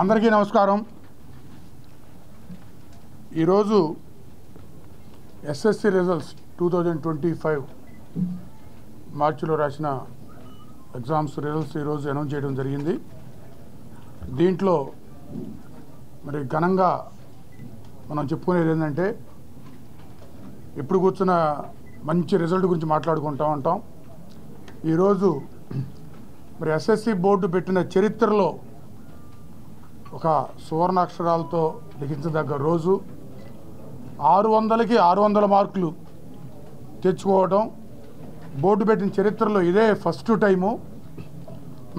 అందరికీ నమస్కారం. ఈరోజు ఎస్ఎస్సి రిజల్ట్స్ 2025 మార్చిలో రాసిన ఎగ్జామ్స్ రిజల్ట్స్ ఈరోజు అనౌన్స్ చేయడం జరిగింది. దీంట్లో మరి ఘనంగా మనం చెప్పుకునేది ఏంటంటే, ఎప్పుడు కూర్చున్న మంచి రిజల్ట్ గురించి మాట్లాడుకుంటూ ఉంటాం. ఈరోజు మరి ఎస్ఎస్సి బోర్డు పెట్టిన చరిత్రలో ఒక సువర్ణాక్షరాలతో లిఖించదగ్గ రోజు. 600కి 600 మార్కులు తెచ్చుకోవడం బోర్డు పెట్టిన చరిత్రలో ఇదే ఫస్ట్ టైము.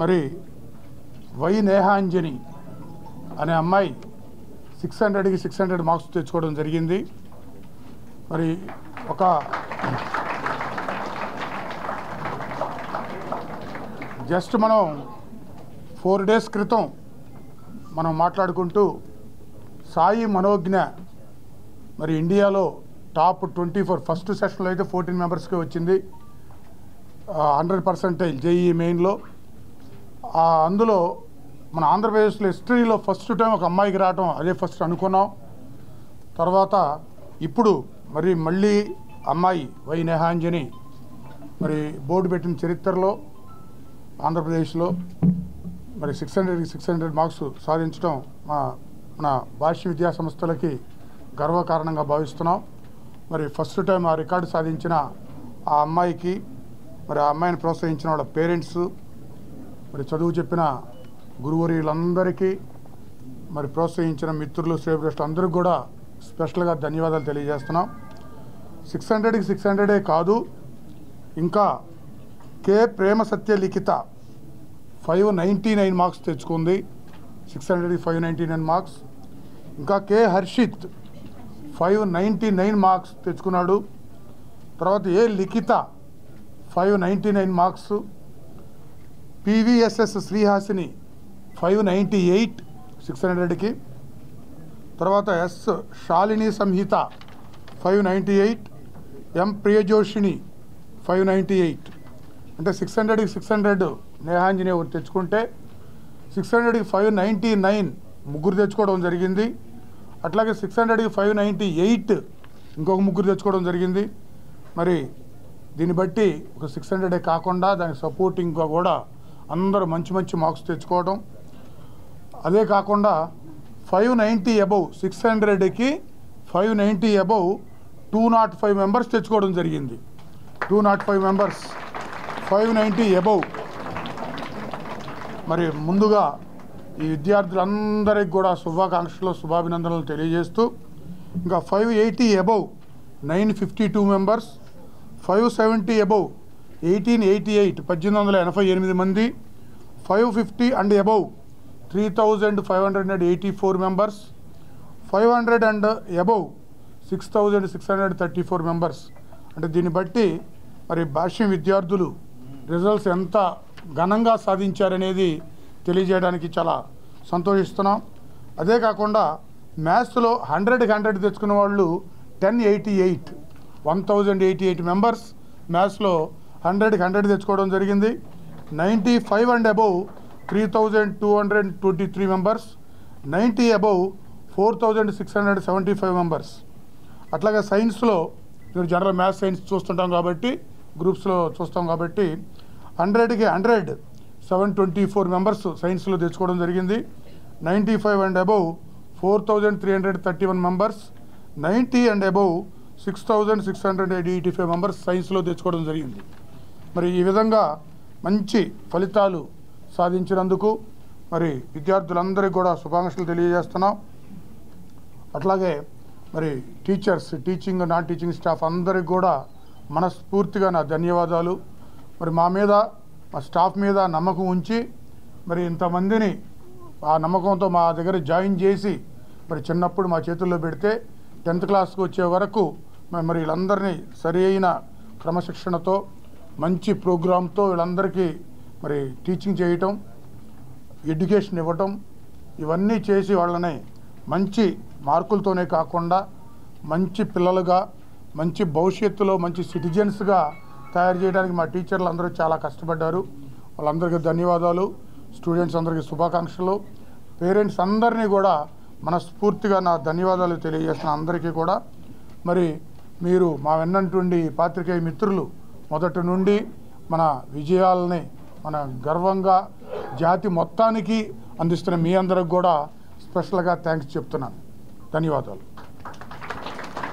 మరి వై నేహాంజని అనే అమ్మాయి 600కి 600 మార్క్స్ తెచ్చుకోవడం జరిగింది. మరి ఒక జస్ట్ మనం 4 డేస్ క్రితం మనం మాట్లాడుకుంటూ సాయి మనోజ్ఞ మరి ఇండియాలో టాప్ 24 ఫస్ట్ సెషన్లో అయితే 14 మెంబర్స్కి వచ్చింది. 100% జేఈఈ మెయిన్లో. అందులో మన ఆంధ్రప్రదేశ్లో హిస్టరీలో ఫస్ట్ టైం ఒక అమ్మాయికి రావటం అదే ఫస్ట్ అనుకున్నాం. తర్వాత ఇప్పుడు మళ్ళీ అమ్మాయి వై నేహాంజని మరి బోర్డు పెట్టిన చరిత్రలో ఆంధ్రప్రదేశ్లో మరి 600కి 600 మార్క్స్ సాధించడం మన భాష్య విద్యా సంస్థలకి గర్వకారణంగా భావిస్తున్నాం. మరి ఫస్ట్ టైం ఆ రికార్డు సాధించిన ఆ అమ్మాయికి, మరి ఆ అమ్మాయిని ప్రోత్సహించిన వాళ్ళ పేరెంట్స్, మరి చదువు చెప్పిన గురువులందరికీ, మరి ప్రోత్సహించిన మిత్రులు, శ్రేయభిలాషులు అందరికీ కూడా స్పెషల్గా ధన్యవాదాలు తెలియజేస్తున్నాం. 600కి 600 కాదు, ఇంకా కే ప్రేమ సత్య లిఖిత 599 మార్క్స్ తెచ్చుకుంది. 600కి 599 మార్క్స్. ఇంకా కే హర్షిత్ 599 మార్క్స్ తెచ్చుకున్నాడు. తర్వాత ఏ లిఖిత 599 మార్క్స్. పివిఎస్ఎస్ శ్రీహాసిని 598 600కి. తర్వాత ఎస్ శాలిని సంహిత 598. ఎం ప్రియజోషిని 598. అంటే 600కి 600 నేహాంజని ఒకటి తెచ్చుకుంటే 600కి 599 ముగ్గురు తెచ్చుకోవడం జరిగింది. అట్లాగే 600కి 598 ఇంకొక ముగ్గురు తెచ్చుకోవడం జరిగింది. మరి దీన్ని బట్టి ఒక 600 కాకుండా దానికి సపోర్టింగ్గా కూడా అందరూ మంచి మంచి మార్క్స్ తెచ్చుకోవడం. అదే కాకుండా 590 అబవ్ 600కి 590 అబవ్ 205 మెంబర్స్ తెచ్చుకోవడం జరిగింది. 205 మెంబర్స్ 590 అబవ్. మరి ముందుగా ఈ విద్యార్థులందరికీ కూడా శుభాకాంక్షలు, శుభాభినందనలు తెలియజేస్తూ, ఇంకా 580 అబవ్ 952 మెంబర్స్, 570 అబవ్ 1888 1888 మంది, 550 and above 3584 members, 500 and above 6634 members. అంటే దీన్ని బట్టి మరి భాష్యం విద్యార్థులు రిజల్ట్స్ ఎంత ఘనంగా సాధించారనేది తెలియజేయడానికి చాలా సంతోషిస్తున్నాం. అదే కాకుండా మ్యాథ్స్లో 100కి 100 తెచ్చుకున్న వాళ్ళు 1088 మెంబర్స్ మ్యాథ్స్లో 100కి 100 తెచ్చుకోవడం జరిగింది. 95 and above 3223 members, 90 above 4675 members. అట్లాగే సైన్స్లో మీరు జనరల్ మ్యాథ్స్ సైన్స్ చూస్తుంటాం కాబట్టి, గ్రూప్స్లో చూస్తాం కాబట్టి 100కి 100 724 మెంబర్స్ సైన్స్లో తెచ్చుకోవడం జరిగింది. 95 and above 4331 members, 90 and above 6685 members సైన్స్లో తెచ్చుకోవడం జరిగింది. మరి ఈ విధంగా మంచి ఫలితాలు సాధించినందుకు మరి విద్యార్థులందరికీ కూడా శుభాకాంక్షలు తెలియజేస్తున్నాం. అట్లాగే మరి teachers, teaching non teaching staff అందరికి కూడా మనస్ఫూర్తిగా నా ధన్యవాదాలు. మరి మా స్టాఫ్ మీద నమ్మకం ఉంచి మరి ఇంతమందిని ఆ నమ్మకంతో మా దగ్గర జాయిన్ చేసి మరి చిన్నప్పుడు మా చేతుల్లో పెడితే 10th క్లాస్కి వచ్చే వరకు మరి వీళ్ళందరినీ సరి అయిన క్రమశిక్షణతో మంచి ప్రోగ్రాంతో వీళ్ళందరికీ మరి టీచింగ్ చేయటం, ఎడ్యుకేషన్ ఇవ్వటం, ఇవన్నీ చేసి వాళ్ళని మంచి మార్కులతోనే కాకుండా మంచి పిల్లలుగా, మంచి భవిష్యత్తులో మంచి సిటిజన్స్గా తయారు చేయడానికి మా టీచర్లు అందరూ చాలా కష్టపడ్డారు. వాళ్ళందరికీ ధన్యవాదాలు. స్టూడెంట్స్ అందరికీ శుభాకాంక్షలు. పేరెంట్స్ అందరినీ కూడా మనస్ఫూర్తిగా నా ధన్యవాదాలు తెలియజేస్తున్న అందరికీ కూడా. మరి మీరు మా వెన్నంటుండి పాత్రికేయ మిత్రులు మొదటి నుండి మన విజయాలని మన గర్వంగా జాతి మొత్తానికి అందిస్తున్న మీ అందరికి కూడా స్పెషల్గా థ్యాంక్స్ చెప్తున్నాను. ధన్యవాదాలు.